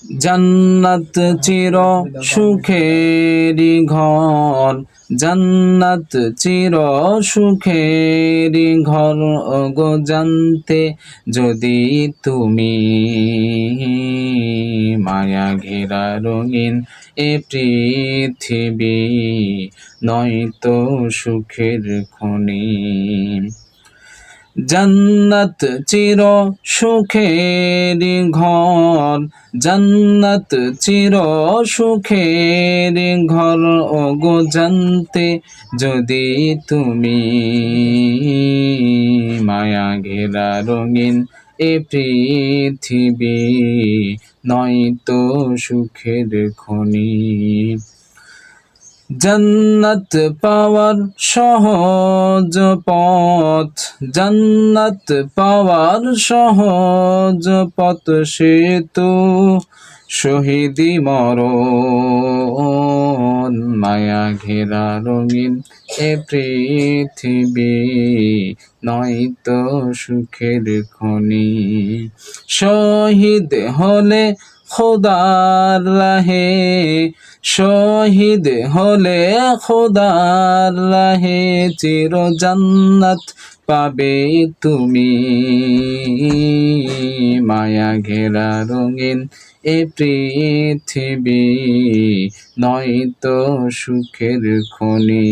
জান্নাত চির সুখেরি ঘর, জান্নাত চির সুখেরি ঘর গো জানতে যদি তুমি মায়া ঘেরা রঙিন এ পৃথিবী নয়তো সুখের খনি। জান্নাত চির সুখেরি ঘর, জান্নাত চির সুখেরি ঘর ওগো জানতে যদি তুমি মায়া ঘেরা রঙিন এ পৃথিবী নয়তো সুখের খনি। জান্নাত পাওয়ার সহজ পথ, জান্নাত পাওয়ার সহজ পথ সেতু শহীদি মরণ মায়া ঘেরা রঙিন এ পৃথিবী নয়তো সুখের খনি। শহীদ হলে খোদার রাহে, শহীদ হলে খোদার রাহে চির জান্নাত পাবে তুমি মায়া ঘেরা রঙিন এ পৃথিবী নয়তো সুখের খনি।